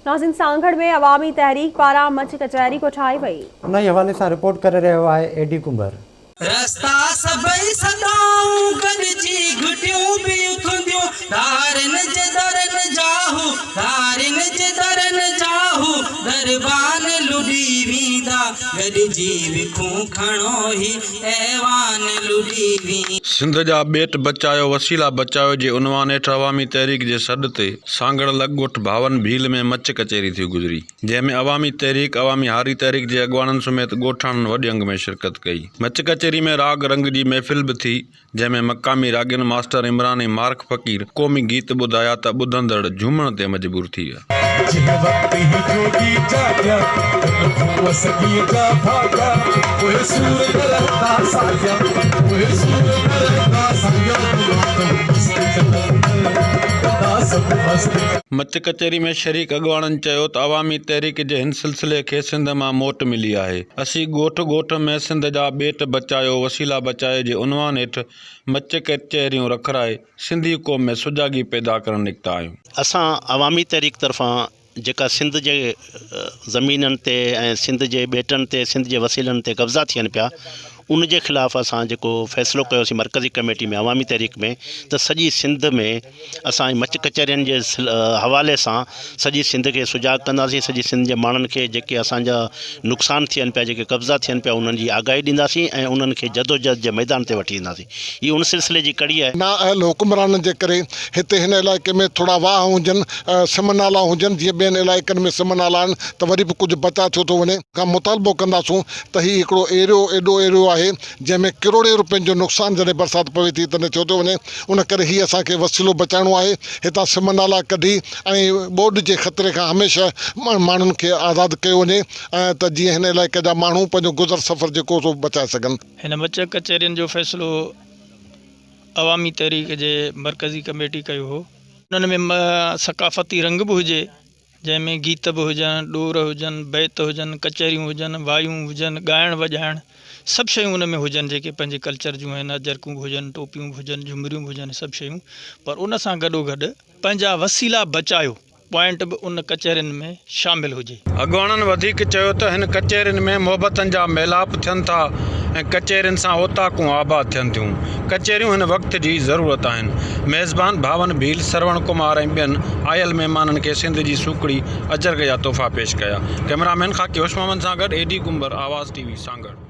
नाज़रीन, सांगड़ में अवामी तहरीक पारा मच कचहरी को ठाई वई। उन हवाले से रिपोर्ट करे रहियो आहे एडी कुंबर। रस्ता सभई सदाऊं गॾिजी घुटियूं बि उथंदियूं, धारन जे दरन जाहू, धारन जे दरन जाहू, दरबान लुडी वींदा, गॾिजी विखूं खणो ही ऐवान लुडी वी। सिंध जा बेट बचायो वसीला बचायो जे उनवान हेठि अवामी तहरीक जे सॾ ते सांगड़ लॻोट भावन भील में मच कचहरी थी गुज़री, जंहिंमें अवामी तहरीक अवामी हारी तहरीक जे अॻुवाणनि समेत ॻोठाणनि वॾे अंग में शिरकत कई। मच कचहरी में राग रंग जी महफ़िल बि थी, जंहिंमें मक़ामी रागिन मास्टर इमरान ऐं मार्क फ़क़ीर क़ौमी गीत ॿुधाया त ॿुधंदड़ झूमण ते मजबूर थी विया। मच कचहरी में शरीक अॻुवाणनि चयो त अवामी तहरीक जे हिन सिलसिले खे सिंध मां मोट मिली आहे। असीं ॻोठ ॻोठ में सिंध जा बेट बचायो वसीला बचायो जे उनवान हेठि मच कचहरियूं रखाए सिंधी क़ौम में सुजागी पैदा करण निकिता आहियूं। असां अवामी तहरीक तरफ़ां जेका सिंध जे ज़मीननि ते ऐं सिंध जे बेटनि ते सिंध जे वसीलनि ते कब्ज़ा थियनि पिया, उन जे ख़िलाफ़ असां जेको फ़ैसिलो कयोसीं मरकज़ी कमेटी में अवामी तहरीक में, त सॼी सिंध में असां मच कचहरियुनि जे हवाले सां सॼी सिंध खे सुजाग कंदासीं। सॼी सिंध जे माण्हुनि खे जेके असांजा नुक़सान थियनि पिया, जेके कब्ज़ा थियनि पिया, उन्हनि जी आगाही ॾींदासीं ऐं उन्हनि खे जदोजहद जे मैदान ते वठी ईंदासीं। हीअ उन सिलसिले जी कड़ी आहे। नाअहल हुक्मराननि जे करे हिते हिन इलाइक़े में थोरा वाह हुजनि, सिमनाला हुजनि, जीअं ॿियनि इलाइक़नि में सिमनाला आहिनि, त वरी बि कुझु बचा थियो थो वञे। खां मुतालबो कंदासूं त हीउ हिकिड़ो एॾो एरियो आहे जंहिंमें करोड़े रुपयनि जो नुक़सानु जॾहिं बरसाति पवे थी तॾहिं थियो थो वञे। उन करे हीअ असांखे वसीलो बचाइणो आहे। हितां सिमनाला कढी ऐं ॿोॾि जे ख़तरे खां हमेशह माण्हुनि खे आज़ादु कयो वञे, त जीअं हिन इलाइक़े जा माण्हू पंहिंजो गुज़र सफ़र जेको सो बचाए सघनि। हिन मच कचहरियुनि जो फ़ैसिलो अवामी तहरीक जे मरकज़ी कमेटी कयो हो। उन्हनि में सक़ाफ़ती रंग बि हुजे, जंहिंमें गीत बि हुजनि, ॾोर हुजनि, बैत हुजनि, कचहरियूं हुजनि, वायूं हुजनि, ॻाइण वॼाइण, सभु शयूं उन में हुजनि जेके पंहिंजे कल्चर जूं आहिनि। अजरकूं बि हुजनि, टोपियूं बि हुजनि, झुमरियूं बि हुजनि, सभु शयूं। पर उन सां गॾोगॾु पंहिंजा वसीला बचायो पॉइंट बि उन कचहरियुनि में शामिलु हुजे। अॻुवाणनि वधीक चयो त हिन कचहरियुनि में मोहबतनि जा मेलाप थियनि था ऐं कचहरियुनि सां ओताकूं आबाद थियनि थियूं। कचहरियूं हिन वक़्त जी ज़रूरत आहिनि। मेज़बान भावन भील, श्रवण कुमार ऐं ॿियनि आयल महिमाननि खे सिंध जी सूखड़ी अजरक जा तोहफ़ा पेश कया। कैमरामैन ख़ाकी होश मोहम्मद सां गॾु एडी कुंबर, आवाज़ TV सांगड़।